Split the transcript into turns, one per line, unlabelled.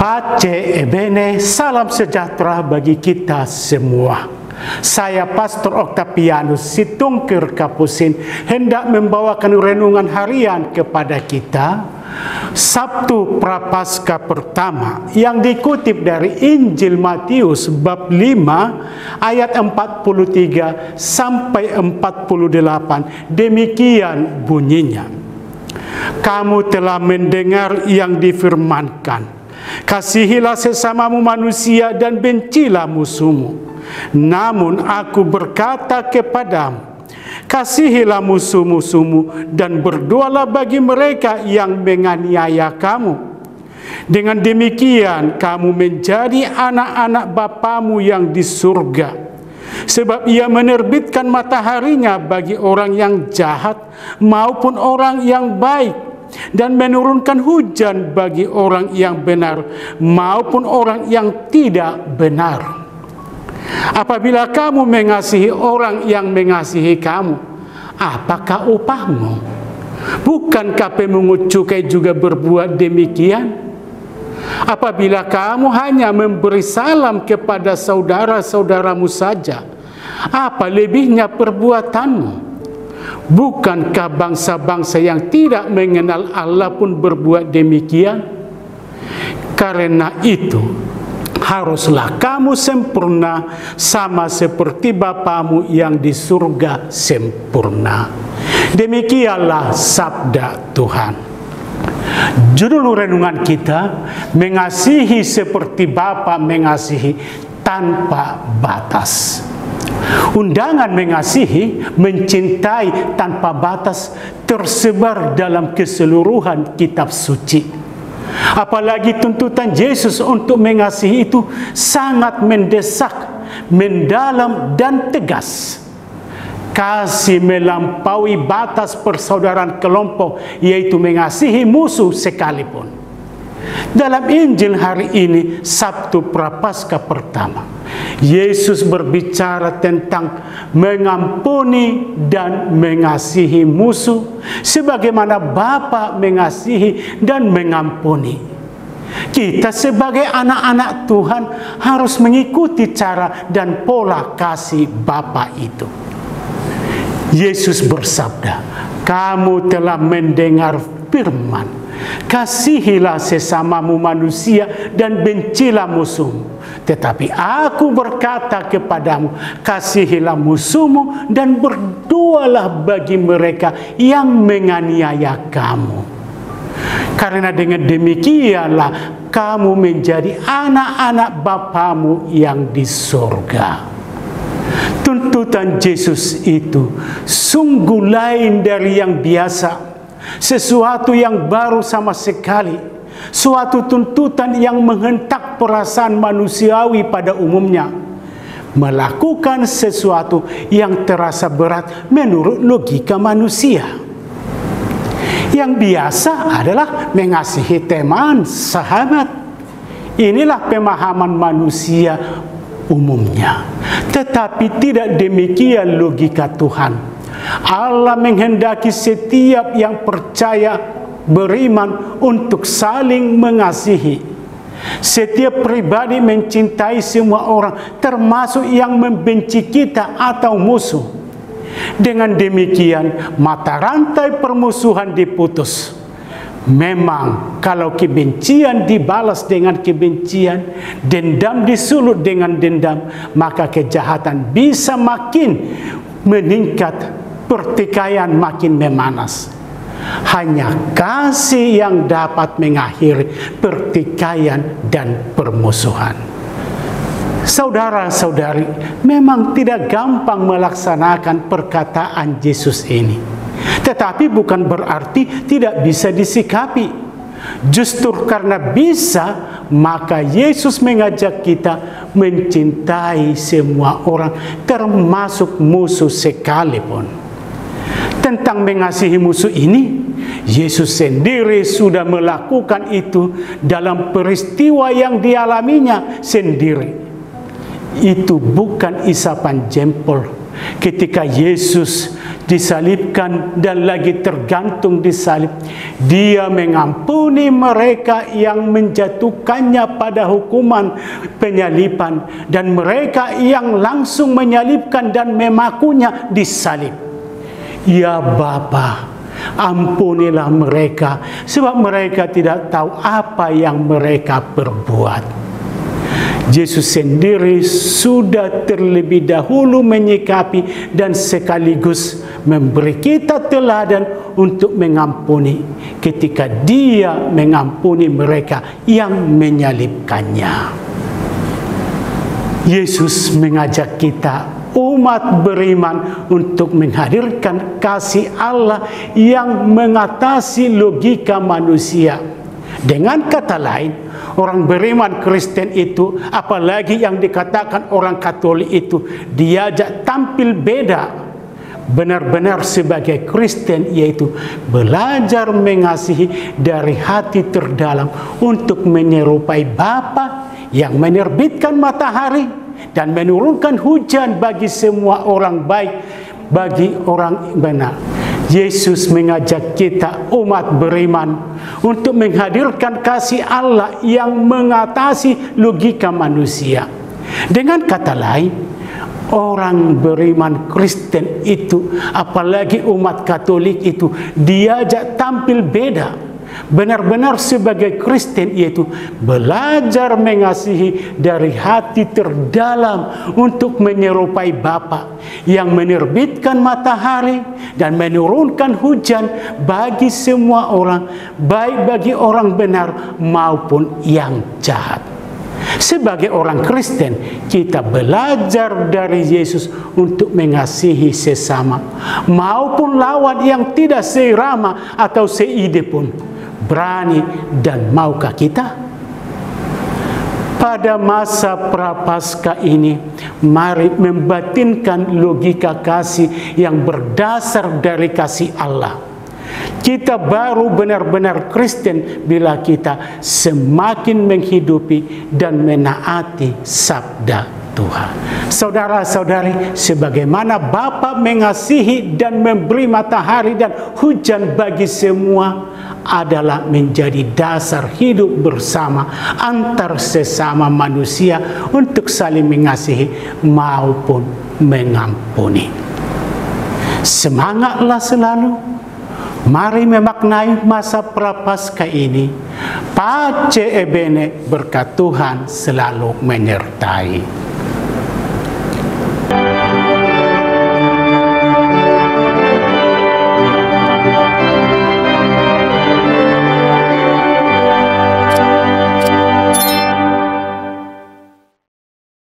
Pace ebene, salam sejahtera bagi kita semua. Saya Pastor Octavianus Situngkir Kapusin hendak membawakan renungan harian kepada kita Sabtu Prapaskah pertama yang dikutip dari Injil Matius bab 5 ayat 43 sampai 48. Demikian bunyinya. Kamu telah mendengar yang difirmankan, kasihilah sesamamu manusia dan bencilah musuhmu. Namun aku berkata kepadamu, kasihilah musuh-musuhmu dan berdoalah bagi mereka yang menganiaya kamu. Dengan demikian kamu menjadi anak-anak Bapamu yang di surga. Sebab ia menerbitkan mataharinya bagi orang yang jahat maupun orang yang baik, dan menurunkan hujan bagi orang yang benar maupun orang yang tidak benar. Apabila kamu mengasihi orang yang mengasihi kamu, apakah upahmu? Bukankah pemungut cukai juga berbuat demikian? Apabila kamu hanya memberi salam kepada saudara-saudaramu saja, apa lebihnya perbuatanmu? Bukankah bangsa-bangsa yang tidak mengenal Allah pun berbuat demikian? Karena itu, haruslah kamu sempurna sama seperti Bapamu yang di surga sempurna. Demikianlah sabda Tuhan. Judul renungan kita, mengasihi seperti Bapa mengasihi tanpa batas. Undangan mengasihi, mencintai tanpa batas tersebar dalam keseluruhan kitab suci. Apalagi tuntutan Yesus untuk mengasihi itu sangat mendesak, mendalam dan tegas. Kasih melampaui batas persaudaraan kelompok, yaitu mengasihi musuh sekalipun. Dalam Injil hari ini, Sabtu Prapaskah pertama, Yesus berbicara tentang mengampuni dan mengasihi musuh sebagaimana Bapa mengasihi dan mengampuni. Kita sebagai anak-anak Tuhan harus mengikuti cara dan pola kasih Bapa itu. Yesus bersabda, kamu telah mendengar firman, kasihilah sesamamu manusia dan bencilah musuhmu. Tetapi aku berkata kepadamu, kasihilah musuhmu dan berdoalah bagi mereka yang menganiaya kamu. Karena dengan demikianlah kamu menjadi anak-anak Bapamu yang di surga. Tuntutan Yesus itu sungguh lain dari yang biasa. Sesuatu yang baru sama sekali. Suatu tuntutan yang menghentak perasaan manusiawi pada umumnya. Melakukan sesuatu yang terasa berat menurut logika manusia. Yang biasa adalah mengasihi teman, sahabat. Inilah pemahaman manusia umumnya. Tetapi tidak demikian logika Tuhan. Allah menghendaki setiap yang percaya, beriman untuk saling mengasihi. Setiap pribadi mencintai semua orang, termasuk yang membenci kita atau musuh. Dengan demikian, mata rantai permusuhan diputus. Memang kalau kebencian dibalas dengan kebencian, dendam disulut dengan dendam, maka kejahatan bisa makin meningkat, pertikaian makin memanas. Hanya kasih yang dapat mengakhiri pertikaian dan permusuhan. Saudara-saudari, memang tidak gampang melaksanakan perkataan Yesus ini. Tetapi bukan berarti tidak bisa disikapi. Justru karena bisa, maka Yesus mengajak kita mencintai semua orang, termasuk musuh sekalipun. Tentang mengasihi musuh ini, Yesus sendiri sudah melakukan itu dalam peristiwa yang dialaminya sendiri. Itu bukan isapan jempol ketika Yesus disalibkan dan lagi tergantung di salib. Dia mengampuni mereka yang menjatuhkannya pada hukuman penyaliban, dan mereka yang langsung menyalibkan dan memakunya di salib. Ya Bapa, ampunilah mereka, sebab mereka tidak tahu apa yang mereka perbuat. Yesus sendiri sudah terlebih dahulu menyikapi dan sekaligus memberi kita teladan untuk mengampuni ketika Dia mengampuni mereka yang menyalibkannya. Yesus mengajak kita umat beriman untuk menghadirkan kasih Allah yang mengatasi logika manusia. Dengan kata lain, orang beriman Kristen itu, apalagi yang dikatakan orang Katolik itu, diajak tampil beda benar-benar sebagai Kristen, yaitu belajar mengasihi dari hati terdalam untuk menyerupai Bapa yang menerbitkan matahari dan menurunkan hujan bagi semua orang baik, bagi orang benar. Yesus mengajak kita umat beriman untuk menghadirkan kasih Allah yang mengatasi logika manusia. Dengan kata lain, orang beriman Kristen itu, apalagi umat Katolik itu, diajak tampil beda benar-benar sebagai Kristen, yaitu belajar mengasihi dari hati terdalam untuk menyerupai Bapa yang menerbitkan matahari dan menurunkan hujan bagi semua orang, baik bagi orang benar maupun yang jahat. Sebagai orang Kristen, kita belajar dari Yesus untuk mengasihi sesama maupun lawan yang tidak seirama atau seide pun. Berani dan maukah kita? Pada masa Prapaskah ini, mari membatinkan logika kasih yang berdasar dari kasih Allah. Kita baru benar-benar Kristen bila kita semakin menghidupi dan menaati sabda Tuhan. Saudara-saudari, sebagaimana Bapa mengasihi dan memberi matahari dan hujan bagi semua, adalah menjadi dasar hidup bersama antar sesama manusia untuk saling mengasihi maupun mengampuni. Semangatlah selalu. Mari memaknai masa Prapaskah ini. Pace e bene, berkat Tuhan selalu menyertai.